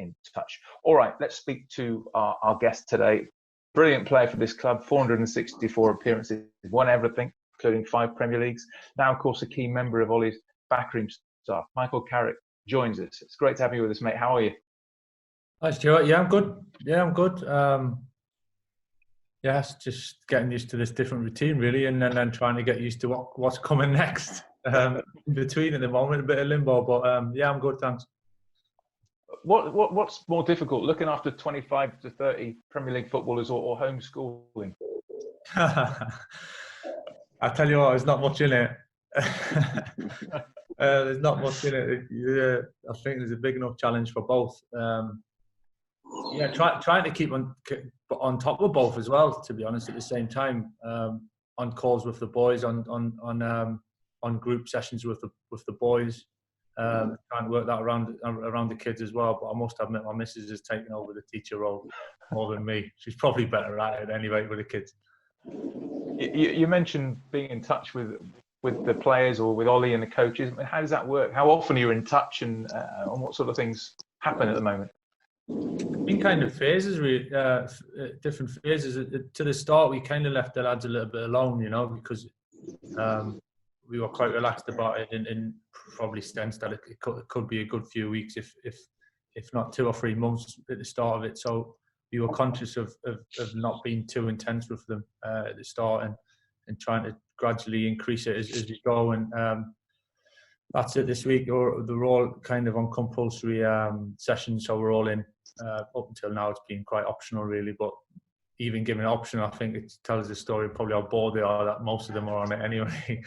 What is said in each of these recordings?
in touch. All right, let's speak to our guest today. Brilliant player for this club, 464 appearances, won everything, including 5 Premier Leagues. Now, of course, a key member of Ollie's backroom staff. Michael Karic joins us. It's great to have you with us, mate. How are you? Hi, Stuart. Yeah, I'm good. It's just getting used to this different routine, really, and then trying to get used to what's coming next. In between at the moment, a bit of limbo, but I'm good, thanks. What's more difficult, looking after 25 to 30 Premier League footballers or homeschooling? I tell you what, there's not much in it. There's not much in it. Yeah, I think there's a big enough challenge for both. Trying to keep on top of both as well, to be honest, at the same time, on calls with the boys, on group sessions with the boys, trying to work that around the kids as well. But I must admit, my missus has taken over the teacher role more than me. She's probably better at it anyway with the kids. You mentioned being in touch with the players or with Ollie and the coaches. I mean, how does that work? How often are you in touch, and what sort of things happen at the moment? In kind of phases, different phases. To the start, we kind of left the lads a little bit alone, because we were quite relaxed about it, and probably sensed that it could be a good few weeks, if not 2 or 3 months at the start of it. So we were conscious of not being too intense with them at the start, and trying to gradually increase it as we go. And that's it this week. They're all kind of on compulsory sessions, so we're all in. Up until now, it's been quite optional, really. But even given optional, I think it tells the story of probably how bored they are that most of them are on it anyway.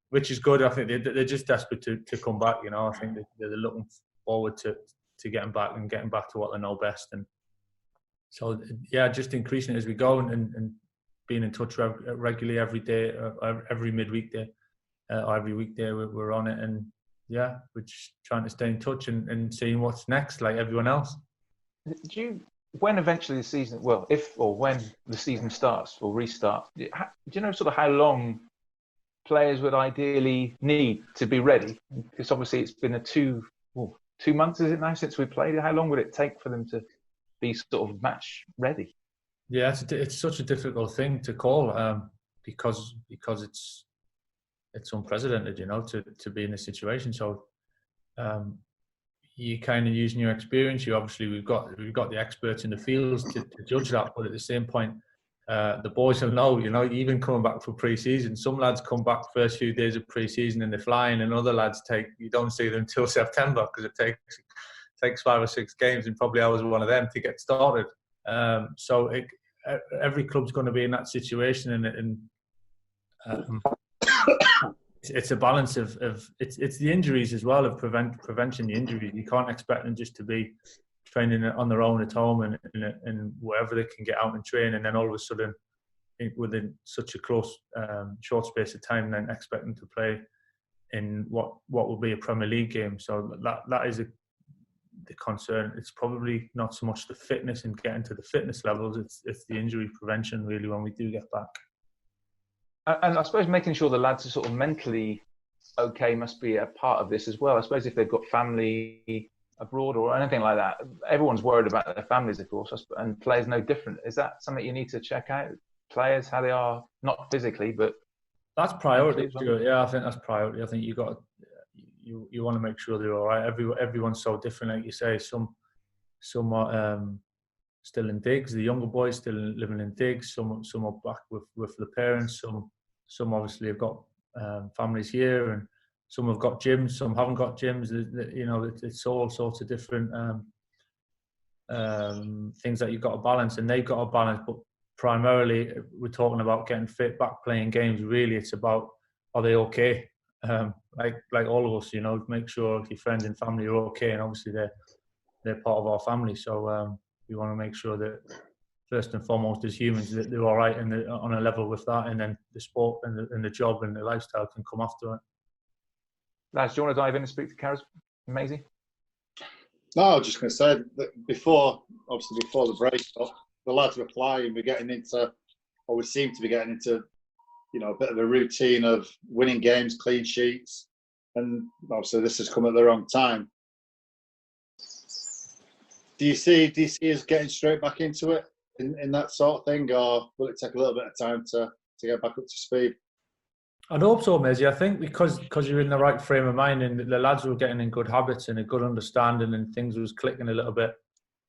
Which is good. I think they're just desperate to come back. I think they're looking forward to getting back and getting back to what they know best. And so, just increasing it as we go, and being in touch regularly every day, every midweek day, or every weekday we're on it. And we're just trying to stay in touch and seeing what's next, like everyone else. When eventually the season, if or when the season starts or restarts, do you know sort of how long players would ideally need to be ready? Because obviously it's been 2 months, is it now, since we played? How long would it take for them to be sort of match ready? Yeah, it's such a difficult thing to call, because it's unprecedented, to be in this situation. So you kind of using your experience. We've got the experts in the fields to judge that, but at the same point, the boys will know. Even coming back for pre-season, some lads come back first few days of pre-season and they're flying, and other lads you don't see them until September, because it takes 5 or 6 games, and probably I was one of them, to get started. So every club's going to be in that situation, and it's a balance of it's the injuries as well, of preventing the injuries. You can't expect them just to be training on their own at home and wherever they can get out and train, and then all of a sudden within such a close short space of time, then expect them to play in what will be a Premier League game. So that is the concern. It's probably not so much the fitness and getting to the fitness levels, it's the injury prevention, really, when we do get back. And I suppose making sure the lads are sort of mentally okay must be a part of this as well. I suppose if they've got family abroad or anything like that, everyone's worried about their families, of course, and players no different. Is that something you need to check out? Players, how they are, not physically, but that's priority. Yeah, I think that's priority. I think you want to make sure they're all right. Everyone's so different, like you say. Some are still in digs. The younger boys still living in digs. Some are back with the parents. Some obviously have got families here, and some have got gyms. Some haven't got gyms. It's all sorts of different things that you've got to balance, and they've got to balance. But primarily, we're talking about getting fit, back playing games. Really, it's about, are they okay? Like all of us, make sure your friends and family are okay, and obviously they're part of our family. So we want to make sure that first and foremost, as humans, that they're all right and they're on a level with that, and then the sport and the job and the lifestyle can come after it. Lads, do you want to dive in and speak to Kaz? Amazing. No, I was just going to say that before the break, the lads were flying. We're getting into, or we seem to be getting into, a bit of a routine of winning games, clean sheets, and obviously this has come at the wrong time. Do you see us getting straight back into it in that sort of thing, or will it take a little bit of time to get back up to speed? I'd hope so, Maisie. I think because you're in the right frame of mind and the lads were getting in good habits and a good understanding and things was clicking a little bit,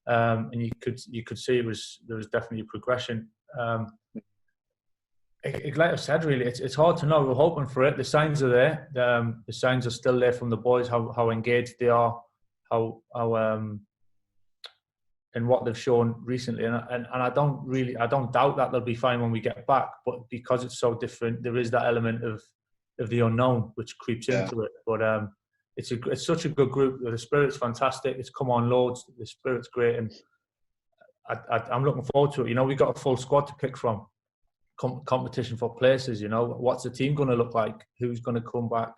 and you could see there was definitely a progression. Like I said, really, it's hard to know. We're hoping for it. The signs are there. The signs are still there from the boys. How engaged they are, how and what they've shown recently. And I don't doubt that they'll be fine when we get back. But because it's so different, there is that element of the unknown which creeps into it. But it's such a good group. The spirit's fantastic. It's come on loads. The spirit's great, and I'm looking forward to it. You know, we've got a full squad to pick from. Competition for places, you know, what's the team going to look like? Who's going to come back?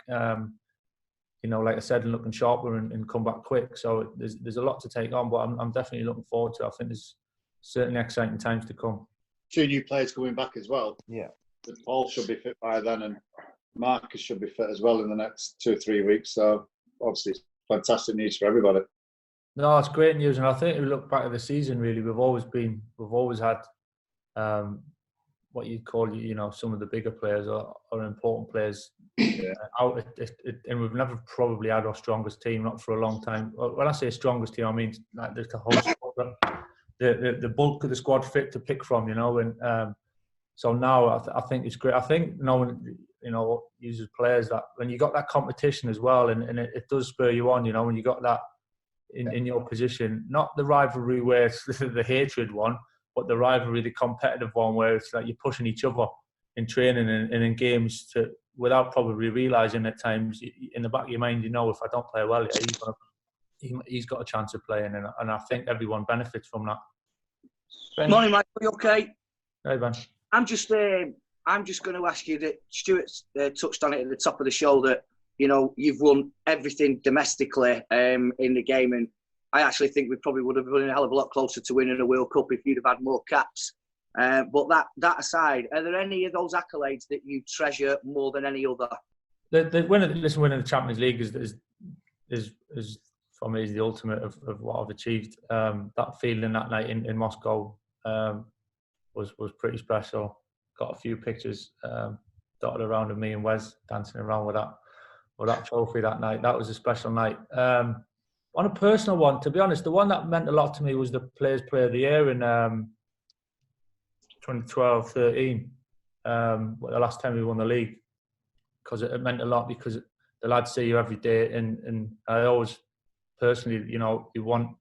You know, like I said, and looking sharper and come back quick. So there's a lot to take on, but I'm definitely looking forward to it. I think there's certainly exciting times to come. 2 new players coming back as well. Yeah, Paul should be fit by then, and Marcus should be fit as well in the next 2 or 3 weeks. So obviously, it's fantastic news for everybody. No, it's great news, and I think if we look back at the season, really, we've always had. What you'd call, you know, some of the bigger players are important players out, and we've never probably had our strongest team, not for a long time. When I say strongest team, I mean like the whole squad, the bulk of the squad fit to pick from, you know. And so now I think it's great. I think no one, you know, uses players that when you got that competition as well, and it does spur you on, you know, when you got that in your position, not the rivalry where it's the hatred one, but the rivalry, the competitive one, where it's like you're pushing each other in training and in games to, without probably realising at times, in the back of your mind, you know, if I don't play well, he's got a chance of playing, and I think everyone benefits from that. Morning, Michael. You okay? Hey, Ben. I'm just going to ask you that Stuart touched on it at the top of the show that, you know, you've won everything domestically in the game, and I actually think we probably would have been a hell of a lot closer to winning a World Cup if you'd have had more caps. But that aside, are there any of those accolades that you treasure more than any other? Winning the Champions League is for me is the ultimate of what I've achieved. That feeling that night in Moscow was pretty special. Got a few pictures dotted around of me and Wes dancing around with that trophy that night. That was a special night. On a personal one, to be honest, the one that meant a lot to me was the Players' Player of the Year in 2012-13, the last time we won the league, because it meant a lot because the lads see you every day, and I always personally, you know, you want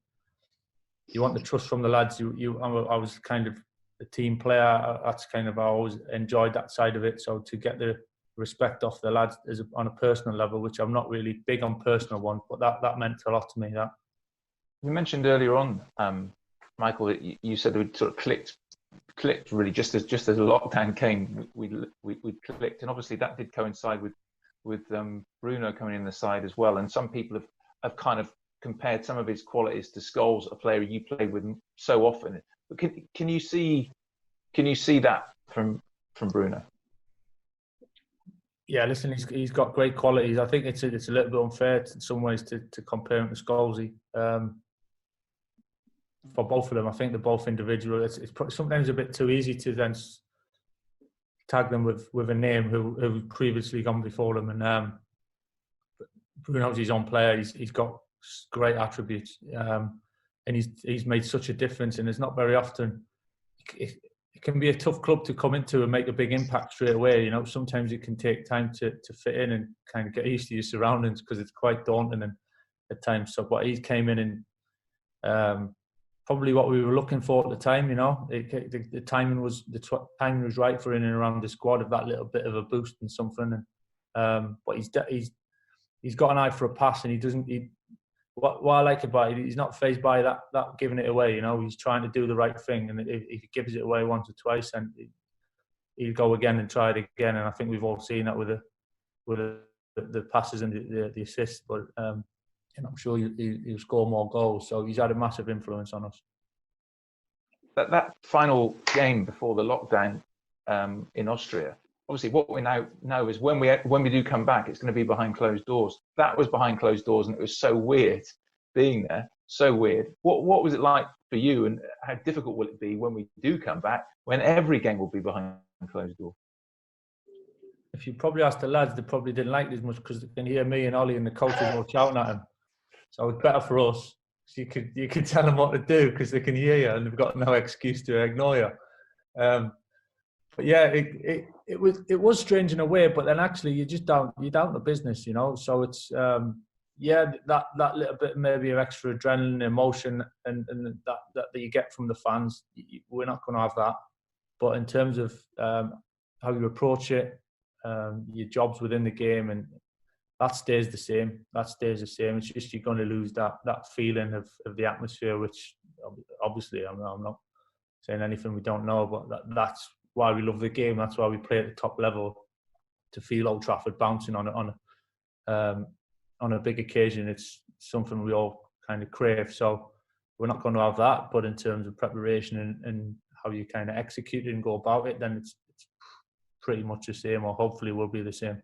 the trust from the lads. I was kind of a team player. That's kind of, I always enjoyed that side of it. So to get the respect off the lads is on a personal level, which I'm not really big on personal ones, but that meant a lot to me. That you mentioned earlier on, Michael, that you said we sort of clicked really just as the lockdown came, we clicked, and obviously that did coincide with Bruno coming in the side as well. And some people have kind of compared some of his qualities to Scholes, a player you played with so often. But can you see that from Bruno? Yeah, listen, he's got great qualities. I think it's a little bit unfair in some ways to compare him to Scholesy. For both of them, I think they're both individual. It's sometimes a bit too easy to then tag them with a name who previously gone before them. And Bruno's his own player. He's got great attributes, and he's made such a difference. And it's not very often. It can be a tough club to come into and make a big impact straight away. You know, sometimes it can take time to fit in and kind of get used to your surroundings because it's quite daunting and at times. So, but he came in and probably what we were looking for at the time. You know, the timing was right for in and around the squad of that little bit of a boost and something. And but he's got an eye for a pass, and he doesn't. What I like about it, he's not fazed by that giving it away. You know, he's trying to do the right thing, and if he gives it away once or twice, then he'll go again and try it again. And I think we've all seen that with the passes and the assists. But I'm sure he'll score more goals. So he's had a massive influence on us. That final game before the lockdown in Austria. Obviously, what we now know is when we do come back, it's going to be behind closed doors. That was behind closed doors, and it was so weird being there. so weird. What was it like for you, and how difficult will it be when we do come back, when every game will be behind closed door? If you probably asked the lads, they probably didn't like it as much because they can hear me and Ollie and the coaches all shouting at them. So it's better for us. So you could tell them what to do because they can hear you and they've got no excuse to ignore you. But yeah, it was strange in a way, but then actually you're down to business, you know. So it's that little bit maybe of extra adrenaline, emotion, and that you get from the fans. We're not going to have that. But in terms of how you approach it, your jobs within the game, and that stays the same. It's just you're going to lose that feeling of the atmosphere, which obviously I'm not saying anything we don't know, but that's why we love the game. That's why we play at the top level, to feel Old Trafford bouncing on a big occasion. It's something we all kind of crave. So we're not going to have that. But in terms of preparation and how you kind of execute it and go about it, then it's pretty much the same, or hopefully will be the same.